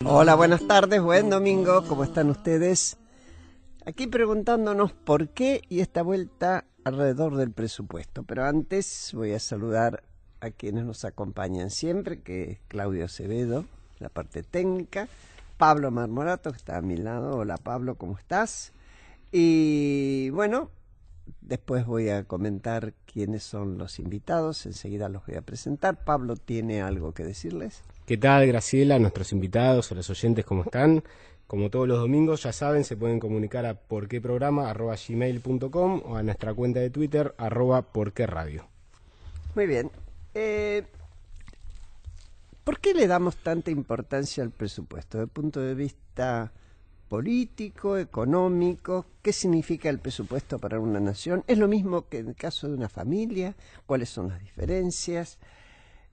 Hola, buenas tardes, buen domingo, ¿cómo están ustedes? Aquí preguntándonos por qué y esta vuelta alrededor del presupuesto. Pero antes voy a saludar a quienes nos acompañan siempre, que es Claudio Acevedo, la parte técnica, Pablo Marmorato, que está a mi lado. Hola Pablo, ¿cómo estás? Y bueno, después voy a comentar quiénes son los invitados, enseguida los voy a presentar. Pablo tiene algo que decirles. ¿Qué tal, Graciela? Nuestros invitados, a los oyentes, ¿cómo están? Como todos los domingos, ya saben, se pueden comunicar a porqueprograma@gmail.com o a nuestra cuenta de Twitter, @porqueradio. Muy bien. ¿Por qué le damos tanta importancia al presupuesto? Desde el punto de vista político, económico, ¿qué significa el presupuesto para una nación? ¿Es lo mismo que en el caso de una familia? ¿Cuáles son las diferencias?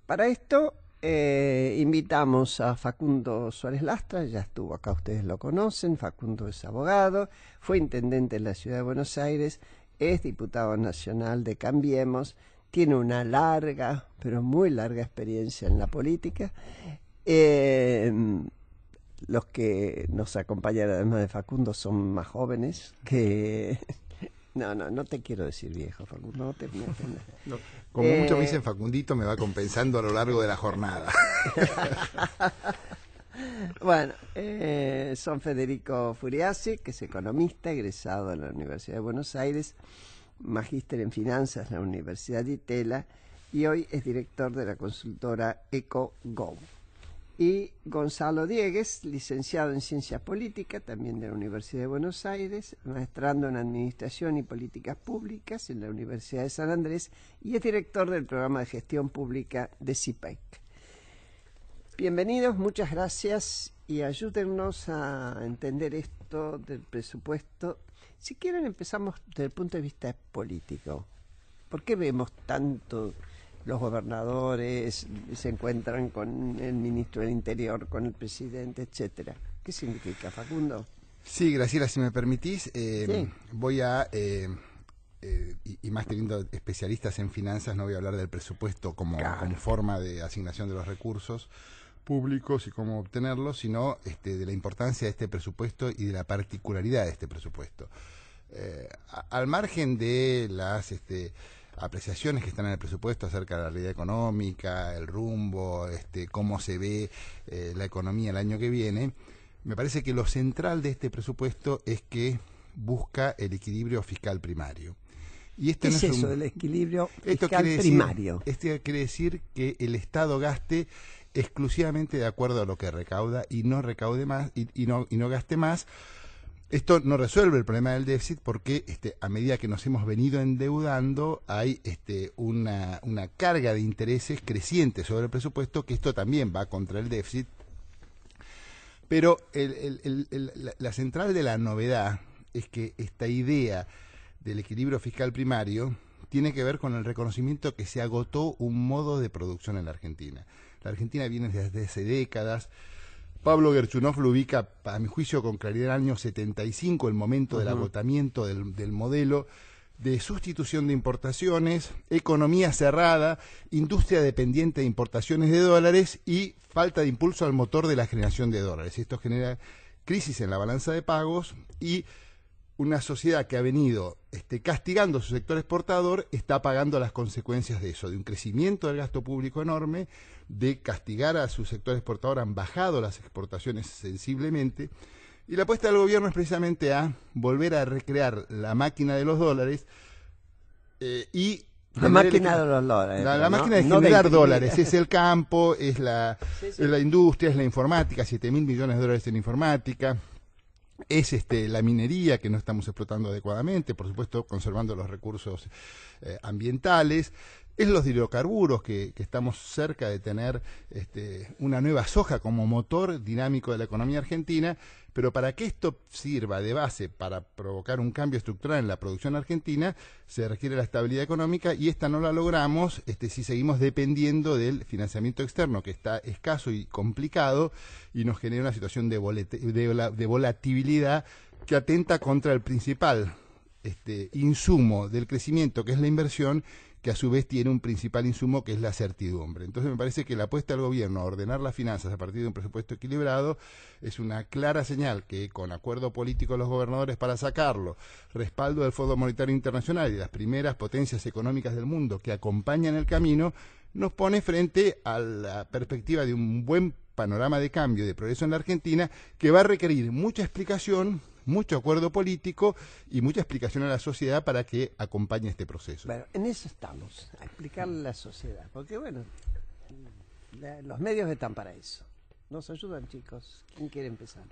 Para esto invitamos a Facundo Suárez Lastra, ya estuvo acá, ustedes lo conocen. Facundo es abogado, fue intendente en la Ciudad de Buenos Aires, es diputado nacional de Cambiemos, tiene una larga, pero muy larga experiencia en la política. Los que nos acompañan además de Facundo son más jóvenes que... No te quiero decir viejo, Facundo, no te ofendas. No, como mucho me dicen Facundito, me va compensando a lo largo de la jornada. Bueno, son Federico Furiasi, que es economista, egresado de la Universidad de Buenos Aires, magíster en finanzas en la Universidad de Itela, y hoy es director de la consultora EcoGo. Y Gonzalo Diegues, licenciado en Ciencias Políticas, también de la Universidad de Buenos Aires, maestrando en Administración y Políticas Públicas en la Universidad de San Andrés y es director del programa de Gestión Pública de CIPEC. Bienvenidos, muchas gracias y ayúdennos a entender esto del presupuesto. Si quieren empezamos desde el punto de vista político. ¿Por qué vemos tanto... Los gobernadores se encuentran con el ministro del Interior, con el presidente, etcétera? ¿Qué significa, Facundo? Sí, Graciela, si me permitís, sí. Voy a, y más teniendo especialistas en finanzas, no voy a hablar del presupuesto como forma de asignación de los recursos públicos y cómo obtenerlos, sino de la importancia de este presupuesto y de la particularidad de este presupuesto. Al margen de las... apreciaciones que están en el presupuesto acerca de la realidad económica, el rumbo, cómo se ve la economía el año que viene, me parece que lo central de este presupuesto es que busca el equilibrio fiscal primario. Y ¿Qué es eso del equilibrio fiscal primario? Esto quiere decir que el Estado gaste exclusivamente de acuerdo a lo que recauda y no recaude más y no gaste más. Esto no resuelve el problema del déficit porque a medida que nos hemos venido endeudando hay una carga de intereses creciente sobre el presupuesto, que esto también va contra el déficit. Pero la central de la novedad es que esta idea del equilibrio fiscal primario tiene que ver con el reconocimiento que se agotó un modo de producción en la Argentina. La Argentina viene desde hace décadas. Pablo Gerchunov lo ubica, a mi juicio, con claridad en el año 75, el momento del agotamiento del modelo de sustitución de importaciones, economía cerrada, industria dependiente de importaciones de dólares y falta de impulso al motor de la generación de dólares. Esto genera crisis en la balanza de pagos y una sociedad que ha venido castigando su sector exportador está pagando las consecuencias de eso, de un crecimiento del gasto público enorme, de castigar a su sector exportador, han bajado las exportaciones sensiblemente, y la apuesta del gobierno es precisamente a volver a recrear la máquina de los dólares y... La máquina de los dólares. La máquina de generar dólares, es el campo, es la industria, es la informática, 7.000 millones de dólares en informática. Es la minería que no estamos explotando adecuadamente, por supuesto conservando los recursos ambientales, es los hidrocarburos que estamos cerca de tener una nueva soja como motor dinámico de la economía argentina, pero para que esto sirva de base para provocar un cambio estructural en la producción argentina se requiere la estabilidad económica y esta no la logramos si seguimos dependiendo del financiamiento externo, que está escaso y complicado y nos genera una situación de volatilidad que atenta contra el principal insumo del crecimiento, que es la inversión, que a su vez tiene un principal insumo, que es la certidumbre. Entonces me parece que la apuesta del gobierno a ordenar las finanzas a partir de un presupuesto equilibrado es una clara señal que, con acuerdo político de los gobernadores para sacarlo, respaldo del Fondo Monetario Internacional y de las primeras potencias económicas del mundo que acompañan el camino, nos pone frente a la perspectiva de un buen panorama de cambio y de progreso en la Argentina, que va a requerir mucha explicación, mucho acuerdo político y mucha explicación a la sociedad para que acompañe este proceso. Bueno, en eso estamos, a explicarle a la sociedad, porque bueno, los medios están para eso. Nos ayudan, chicos. ¿Quién quiere empezar?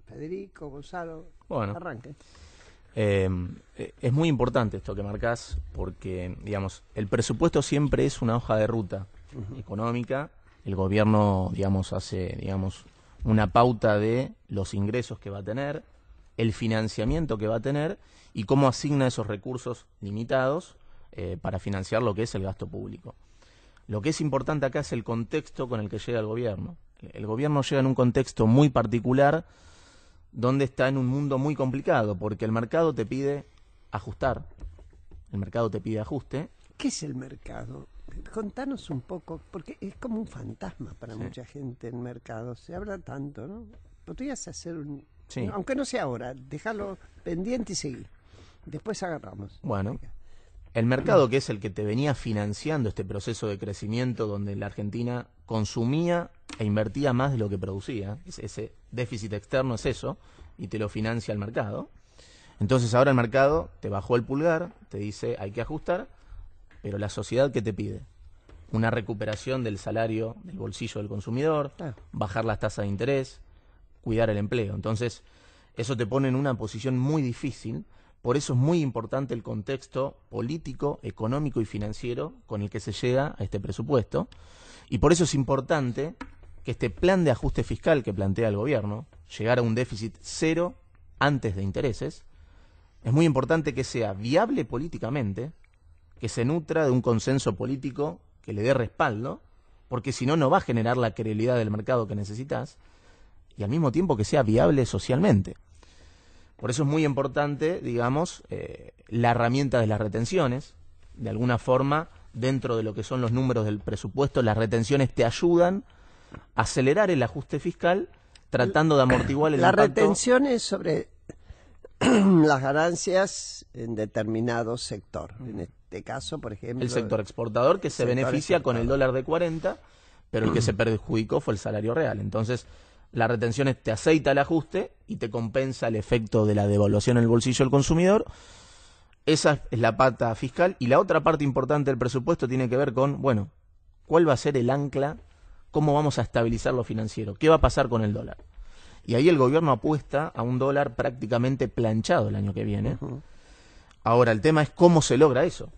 Federico, Gonzalo, bueno, arranque. Es muy importante esto que marcás, porque, digamos, el presupuesto siempre es una hoja de ruta económica. El gobierno, digamos, hace, digamos, una pauta de los ingresos que va a tener, el financiamiento que va a tener y cómo asigna esos recursos limitados para financiar lo que es el gasto público. Lo que es importante acá es el contexto con el que llega el gobierno. El gobierno llega en un contexto muy particular, donde está en un mundo muy complicado, porque el mercado te pide ajustar, el mercado te pide ajuste. ¿Qué es el mercado? Contanos un poco, porque es como un fantasma para mucha gente el mercado. Se habla tanto, ¿no? Podrías hacer un... Sí. Aunque no sea ahora, dejarlo pendiente y seguir. Después agarramos. Bueno, el mercado, que es el que te venía financiando este proceso de crecimiento, donde la Argentina consumía e invertía más de lo que producía, ese déficit externo es eso, y te lo financia el mercado. Entonces ahora el mercado te bajó el pulgar, te dice hay que ajustar, pero la sociedad, ¿qué te pide? Una recuperación del salario, del bolsillo del consumidor, bajar las tasas de interés, cuidar el empleo. Entonces eso te pone en una posición muy difícil. Por eso es muy importante el contexto político, económico y financiero con el que se llega a este presupuesto. Y por eso es importante que este plan de ajuste fiscal que plantea el gobierno, llegar a un déficit cero antes de intereses, es muy importante que sea viable políticamente, que se nutra de un consenso político que le dé respaldo, porque si no, no va a generar la credibilidad del mercado que necesitas, y al mismo tiempo que sea viable socialmente. Por eso es muy importante, digamos, la herramienta de las retenciones. De alguna forma, dentro de lo que son los números del presupuesto, las retenciones te ayudan a acelerar el ajuste fiscal, tratando de amortiguar el impacto. La retención es sobre las ganancias en determinado sector. En este caso, por ejemplo... El sector exportador, que se beneficia con el dólar de 40, pero el que se perjudicó fue el salario real. Entonces, la retención te aceita el ajuste y te compensa el efecto de la devaluación en el bolsillo del consumidor. Esa es la pata fiscal. Y la otra parte importante del presupuesto tiene que ver con, bueno, ¿cuál va a ser el ancla? ¿Cómo vamos a estabilizar lo financiero? ¿Qué va a pasar con el dólar? Y ahí el gobierno apuesta a un dólar prácticamente planchado el año que viene. Ahora, el tema es cómo se logra eso.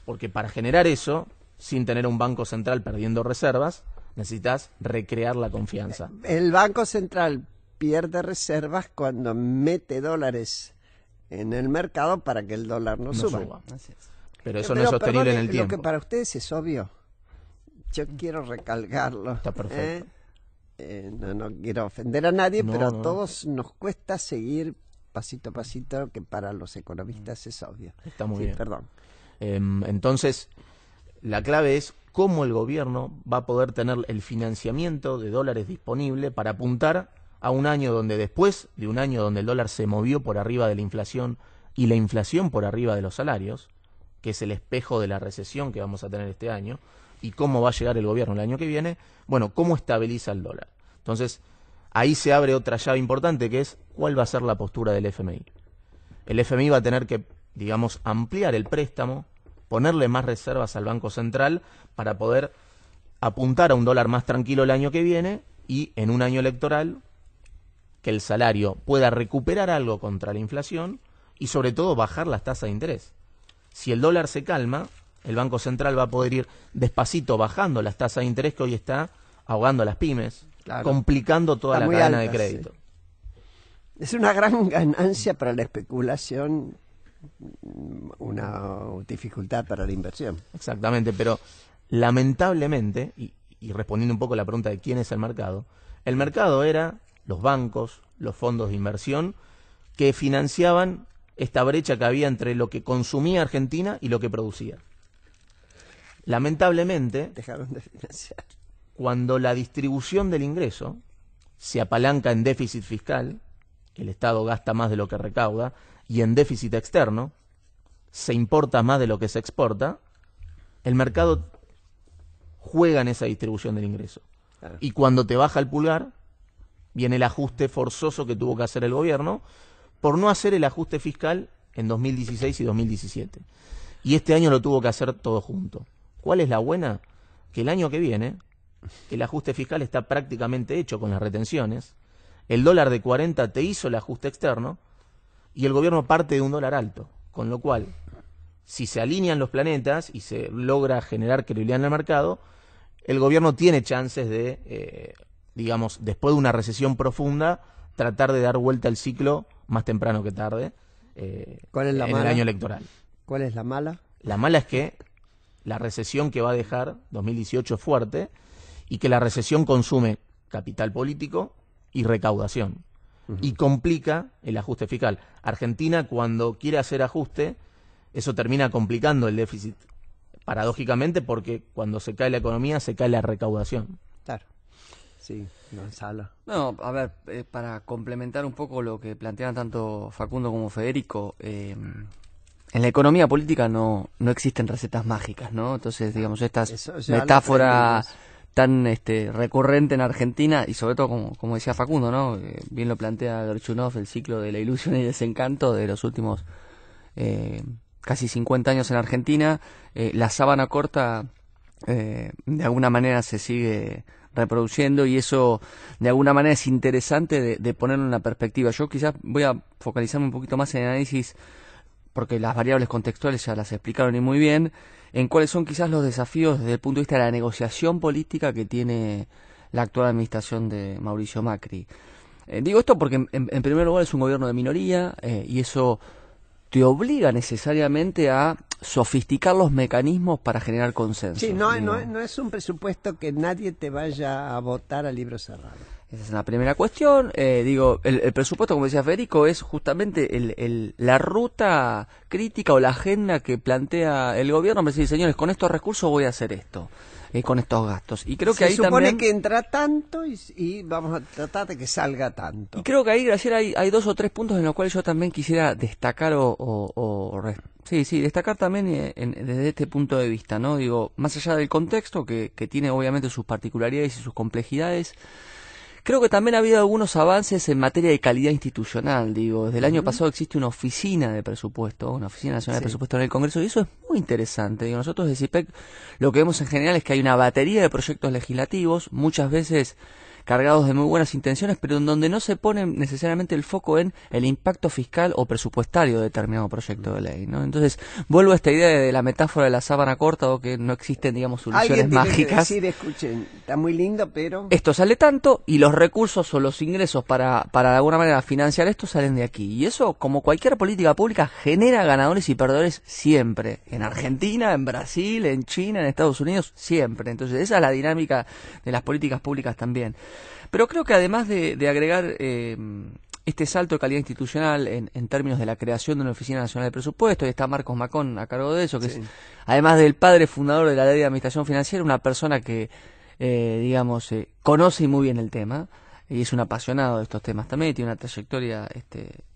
Porque para generar eso, sin tener un banco central perdiendo reservas, necesitas recrear la confianza. El Banco Central pierde reservas cuando mete dólares en el mercado para que el dólar no suba. Así es. Pero eso no es sostenible, perdone, en el tiempo. Lo que para ustedes es obvio, yo quiero recalcarlo. Está perfecto. No quiero ofender a nadie, pero No. a todos nos cuesta seguir pasito a pasito, que para los economistas es obvio. Está muy Sí, bien. perdón. Entonces, la clave es cómo el gobierno va a poder tener el financiamiento de dólares disponible para apuntar a un año donde, después de un año donde el dólar se movió por arriba de la inflación y la inflación por arriba de los salarios, que es el espejo de la recesión que vamos a tener este año, y cómo va a llegar el gobierno el año que viene, bueno, cómo estabiliza el dólar. Entonces, ahí se abre otra llave importante, que es cuál va a ser la postura del FMI. El FMI va a tener que, digamos, ampliar el préstamo, ponerle más reservas al Banco Central para poder apuntar a un dólar más tranquilo el año que viene y en un año electoral que el salario pueda recuperar algo contra la inflación y sobre todo bajar las tasas de interés. Si el dólar se calma, el Banco Central va a poder ir despacito bajando las tasas de interés que hoy está ahogando a las pymes, Claro. complicando toda Está la muy cadena alta, de crédito. sí. Es una gran ganancia para la especulación, una dificultad para la inversión. Exactamente, pero lamentablemente, y respondiendo un poco a la pregunta de quién es el mercado era los bancos, los fondos de inversión, que financiaban esta brecha que había entre lo que consumía Argentina y lo que producía. Lamentablemente, Dejaron de financiar. cuando la distribución del ingreso se apalanca en déficit fiscal, el Estado gasta más de lo que recauda, y en déficit externo, se importa más de lo que se exporta, el mercado juega en esa distribución del ingreso. Claro. Y cuando te baja el pulgar, viene el ajuste forzoso que tuvo que hacer el gobierno por no hacer el ajuste fiscal en 2016 y 2017. Y este año lo tuvo que hacer todo junto. ¿Cuál es la buena? Que el año que viene el ajuste fiscal está prácticamente hecho con las retenciones, el dólar de 40 te hizo el ajuste externo y el gobierno parte de un dólar alto, con lo cual, si se alinean los planetas y se logra generar credibilidad en el mercado, el gobierno tiene chances de, digamos, después de una recesión profunda, tratar de dar vuelta al ciclo más temprano que tarde ¿Cuál es la en mala? el año electoral. ¿Cuál es la mala? La mala es que la recesión que va a dejar 2018 es fuerte y que la recesión consume capital político y recaudación y complica el ajuste fiscal. Argentina, cuando quiere hacer ajuste, eso termina complicando el déficit, paradójicamente, porque cuando se cae la economía se cae la recaudación. Claro. Sí, Gonzalo. No, a ver, para complementar un poco lo que plantean tanto Facundo como Federico, en la economía política no existen recetas mágicas, ¿no? Entonces, digamos, esta Eso ya lo metáfora aprendimos. tan recurrente en Argentina, y sobre todo, como decía Facundo, ¿no? Bien lo plantea Gorchunov, el ciclo de la ilusión y desencanto de los últimos casi 50 años en Argentina. La sábana corta, de alguna manera, se sigue reproduciendo, y eso de alguna manera es interesante de ponerlo en la perspectiva. Yo quizás voy a focalizarme un poquito más en el análisis, porque las variables contextuales ya las explicaron y muy bien, en cuáles son quizás los desafíos desde el punto de vista de la negociación política que tiene la actual administración de Mauricio Macri. Digo esto porque en primer lugar es un gobierno de minoría, y eso te obliga necesariamente a sofisticar los mecanismos para generar consenso. Sí, no es un presupuesto que nadie te vaya a votar a libro cerrado. Esa es la primera cuestión. El presupuesto, como decía Federico, es justamente la ruta crítica o la agenda que plantea el gobierno. Me dice, señores, con estos recursos voy a hacer esto, con estos gastos. Y creo que ahí se supone también... que entra tanto y vamos a tratar de que salga tanto. Y creo que ahí, Graciela, hay 2 o 3 puntos en los cuales yo también quisiera destacar destacar también desde este punto de vista, ¿no? Digo, más allá del contexto, que tiene obviamente sus particularidades y sus complejidades, creo que también ha habido algunos avances en materia de calidad institucional. Digo, desde el año pasado existe una oficina de presupuesto, una oficina nacional de presupuesto en el Congreso, y eso es muy interesante. Digo, nosotros de CIPEC lo que vemos en general es que hay una batería de proyectos legislativos, muchas veces cargados de muy buenas intenciones, pero en donde no se pone necesariamente el foco en el impacto fiscal o presupuestario de determinado proyecto de ley, ¿no? Entonces, vuelvo a esta idea de la metáfora de la sábana corta, o que no existen, digamos, soluciones Alguien tiene mágicas. que decir, escuchen, está muy lindo, pero... Esto sale tanto, y los recursos o los ingresos para de alguna manera financiar esto salen de aquí. Y eso, como cualquier política pública, genera ganadores y perdedores siempre. En Argentina, en Brasil, en China, en Estados Unidos, siempre. Entonces, esa es la dinámica de las políticas públicas también. Pero creo que además de agregar este salto de calidad institucional en términos de la creación de una Oficina Nacional de Presupuesto, y está Marcos Macón a cargo de eso, que es, además del padre fundador de la Ley de Administración Financiera, una persona que, conoce muy bien el tema, y es un apasionado de estos temas también, tiene una trayectoria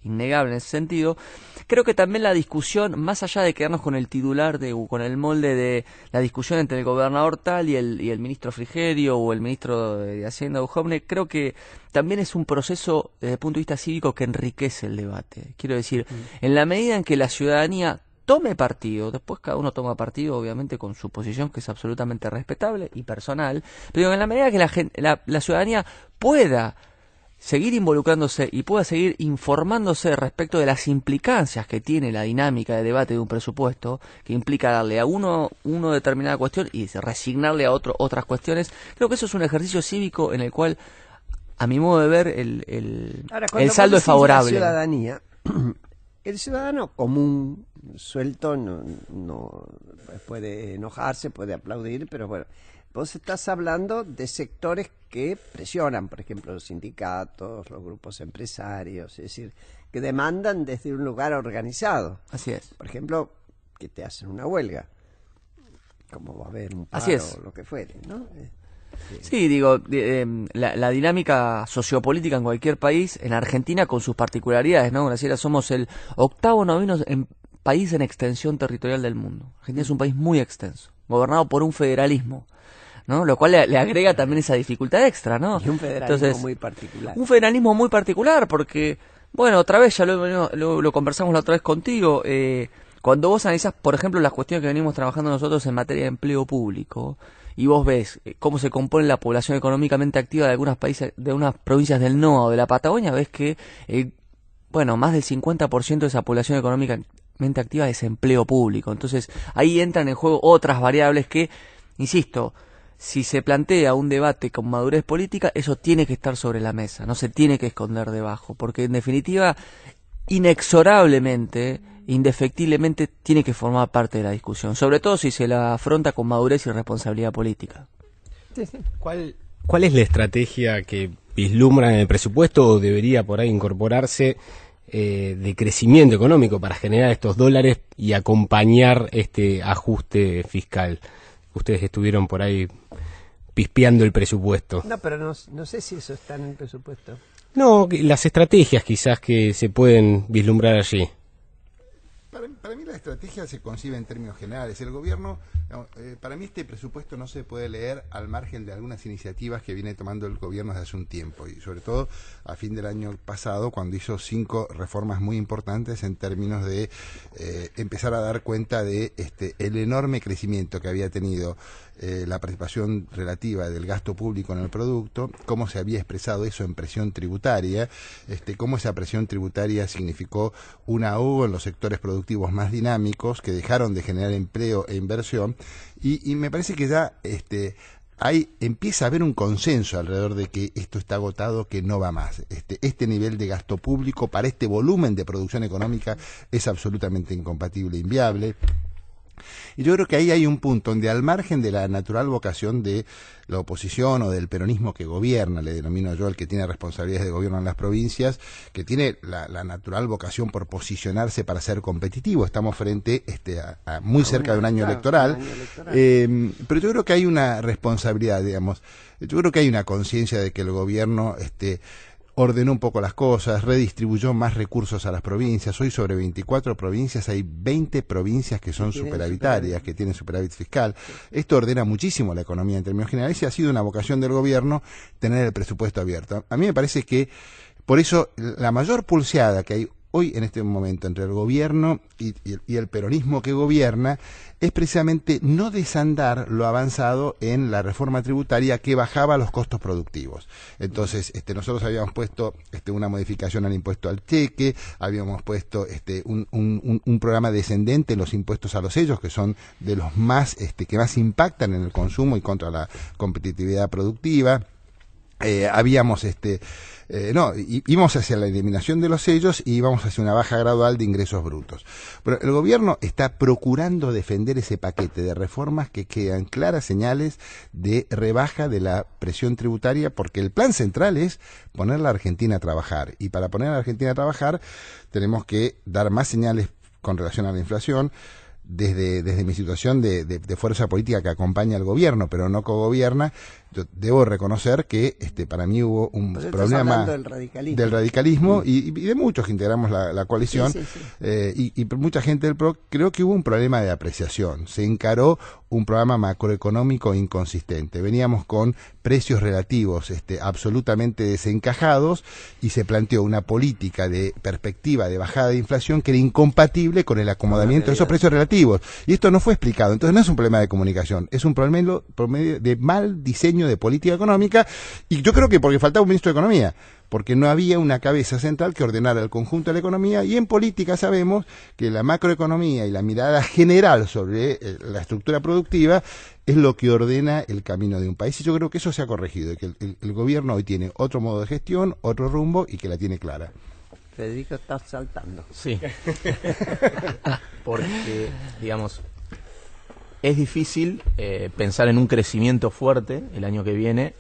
innegable en ese sentido. Creo que también la discusión, más allá de quedarnos con el titular, con el molde de la discusión entre el gobernador tal y el ministro Frigerio o el ministro de Hacienda Duhovne, creo que también es un proceso desde el punto de vista cívico que enriquece el debate. Quiero decir, en la medida en que la ciudadanía tome partido, después cada uno toma partido obviamente con su posición, que es absolutamente respetable y personal, pero en la medida que la ciudadanía pueda seguir involucrándose y pueda seguir informándose respecto de las implicancias que tiene la dinámica de debate de un presupuesto, que implica darle a uno determinada cuestión y resignarle a otro otras cuestiones, creo que eso es un ejercicio cívico en el cual, a mi modo de ver, el saldo es favorable. La ciudadanía, el ciudadano común, suelto, no puede enojarse, puede aplaudir, pero bueno, vos estás hablando de sectores que presionan, por ejemplo, los sindicatos, los grupos empresarios, es decir, que demandan desde un lugar organizado. Así es. Por ejemplo, que te hacen una huelga, como va a haber un paro Así es. o lo que fuere, ¿no? Sí, digo, la dinámica sociopolítica en cualquier país, en Argentina con sus particularidades, ¿no? Graciela, somos el 8º, 9º país en extensión territorial del mundo. Argentina es un país muy extenso, gobernado por un federalismo, ¿no? Lo cual le agrega también esa dificultad extra, ¿no? Y un federalismo Entonces, muy particular. un federalismo muy particular porque, bueno, otra vez, ya lo conversamos la otra vez contigo, cuando vos analizás, por ejemplo, las cuestiones que venimos trabajando nosotros en materia de empleo público, y vos ves cómo se compone la población económicamente activa de algunos países, de unas provincias del NOA o de la Patagonia, ves que, más del 50% de esa población económicamente activa es empleo público. Entonces, ahí entran en juego otras variables que, insisto, si se plantea un debate con madurez política, eso tiene que estar sobre la mesa, no se tiene que esconder debajo, porque en definitiva, inexorablemente, indefectiblemente, tiene que formar parte de la discusión, sobre todo si se la afronta con madurez y responsabilidad política. Sí, sí. ¿Cuál es la estrategia que vislumbran en el presupuesto o debería por ahí incorporarse de crecimiento económico para generar estos dólares y acompañar este ajuste fiscal? Ustedes estuvieron por ahí pispeando el presupuesto. No, pero no sé si eso está en el presupuesto. No, las estrategias quizás que se pueden vislumbrar allí. Para mí la estrategia se concibe en términos generales. El gobierno, para mí este presupuesto no se puede leer al margen de algunas iniciativas que viene tomando el gobierno desde hace un tiempo, y sobre todo a fin del año pasado, cuando hizo 5 reformas muy importantes en términos de empezar a dar cuenta de el enorme crecimiento que había tenido la participación relativa del gasto público en el producto, cómo se había expresado eso en presión tributaria, cómo esa presión tributaria significó un ahogo en los sectores productivos más dinámicos que dejaron de generar empleo e inversión, y me parece que ya ahí empieza a haber un consenso alrededor de que esto está agotado, que no va más. Este nivel de gasto público para este volumen de producción económica es absolutamente incompatible, inviable. Y yo creo que ahí hay un punto donde, al margen de la natural vocación de la oposición o del peronismo que gobierna, le denomino yo, el que tiene responsabilidades de gobierno en las provincias, que tiene la natural vocación por posicionarse para ser competitivo. Estamos frente a muy cerca de un año electoral. Pero yo creo que hay una responsabilidad, digamos. Yo creo que hay una conciencia de que el gobierno ordenó un poco las cosas, redistribuyó más recursos a las provincias. Hoy, sobre 24 provincias, hay 20 provincias que son superavitarias, que tienen superávit fiscal. Esto ordena muchísimo la economía en términos generales, y ha sido una vocación del gobierno tener el presupuesto abierto. A mí me parece que, por eso, la mayor pulseada que hay hoy en este momento entre el gobierno y el peronismo que gobierna es precisamente no desandar lo avanzado en la reforma tributaria que bajaba los costos productivos. Entonces, nosotros habíamos puesto una modificación al impuesto al cheque, habíamos puesto un programa descendente en los impuestos a los sellos, que son de los más que más impactan en el consumo y contra la competitividad productiva. Habíamos íbamos hacia la eliminación de los sellos y íbamos hacia una baja gradual de ingresos brutos. Pero el gobierno está procurando defender ese paquete de reformas que quedan claras señales de rebaja de la presión tributaria, porque el plan central es poner a la Argentina a trabajar, y para poner a la Argentina a trabajar tenemos que dar más señales con relación a la inflación. Desde mi situación de fuerza política que acompaña al gobierno, pero no cogobierna, yo debo reconocer que para mí hubo un problema del radicalismo y de muchos que integramos la coalición, y mucha gente del PRO. Creo que hubo un problema de apreciación. Se encaró un programa macroeconómico inconsistente. Veníamos con precios relativos absolutamente desencajados, y se planteó una política de perspectiva de bajada de inflación que era incompatible con el acomodamiento de esos precios relativos. Y esto no fue explicado. Entonces no es un problema de comunicación, es un problema de mal diseño de política económica, y yo creo que porque faltaba un ministro de Economía, porque no había una cabeza central que ordenara el conjunto de la economía. Y en política sabemos que la macroeconomía y la mirada general sobre la estructura productiva es lo que ordena el camino de un país, y yo creo que eso se ha corregido, y que el gobierno hoy tiene otro modo de gestión, otro rumbo, y que la tiene clara. Federico está saltando. Sí. Porque, digamos, es difícil pensar en un crecimiento fuerte el año que viene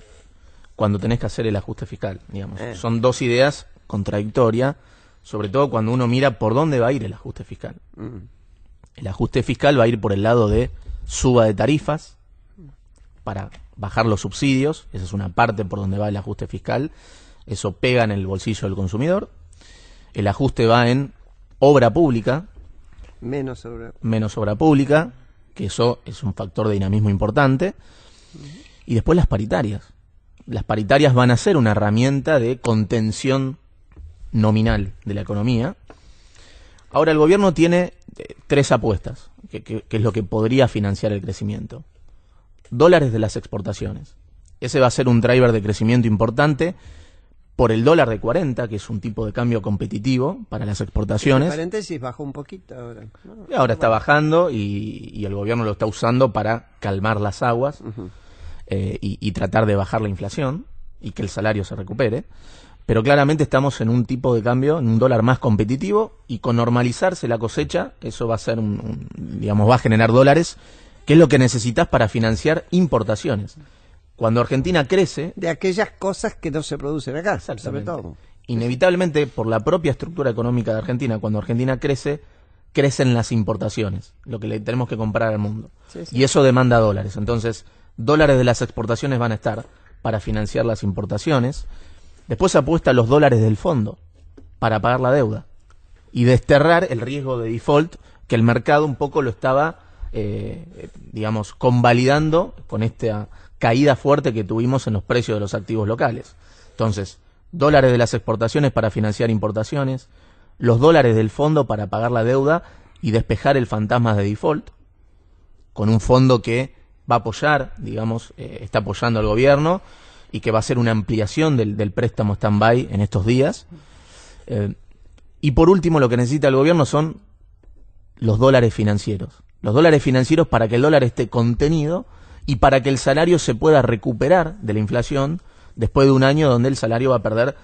cuando tenés que hacer el ajuste fiscal, digamos. Son dos ideas contradictorias, sobre todo cuando uno mira por dónde va a ir el ajuste fiscal. El ajuste fiscal va a ir por el lado de suba de tarifas para bajar los subsidios, esa es una parte por donde va el ajuste fiscal, eso pega en el bolsillo del consumidor. El ajuste va en obra pública, menos obra pública, que eso es un factor de dinamismo importante. Y después las paritarias. Las paritarias van a ser una herramienta de contención nominal de la economía. Ahora el gobierno tiene tres apuestas, que es lo que podría financiar el crecimiento. Dólares de las exportaciones. Ese va a ser un driver de crecimiento importante por el dólar de 40, que es un tipo de cambio competitivo para las exportaciones. Entre paréntesis, bajó un poquito ahora. Y ahora está bajando y el gobierno lo está usando para calmar las aguas y tratar de bajar la inflación y que el salario se recupere. Pero claramente estamos en un tipo de cambio, en un dólar más competitivo, y con normalizarse la cosecha, eso va a ser digamos, va a generar dólares, que es lo que necesitas para financiar importaciones. Cuando Argentina crece... De aquellas cosas que no se producen acá, sobre todo. Inevitablemente, por la propia estructura económica de Argentina, cuando Argentina crece, crecen las importaciones, lo que le tenemos que comprar al mundo. Y eso demanda dólares. Entonces, dólares de las exportaciones van a estar para financiar las importaciones. Después se apuesta a los dólares del fondo para pagar la deuda y desterrar el riesgo de default que el mercado un poco lo estaba, digamos, convalidando con esta caída fuerte que tuvimos en los precios de los activos locales. Entonces, dólares de las exportaciones para financiar importaciones, los dólares del fondo para pagar la deuda y despejar el fantasma de default, con un fondo que va a apoyar, digamos, está apoyando al gobierno y que va a ser una ampliación del préstamo stand-by en estos días. Y por último, lo que necesita el gobierno son los dólares financieros. Los dólares financieros para que el dólar esté contenido y para que el salario se pueda recuperar de la inflación después de un año donde el salario va a perder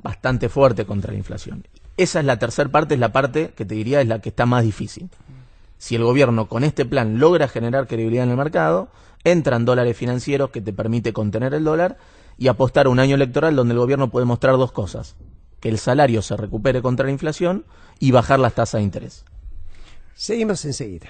bastante fuerte contra la inflación. Esa es la tercera parte, es la parte que te diría es la que está más difícil. Si el gobierno con este plan logra generar credibilidad en el mercado, entran dólares financieros que te permite contener el dólar y apostar a un año electoral donde el gobierno puede mostrar dos cosas: que el salario se recupere contra la inflación y bajar las tasas de interés. Seguimos enseguida.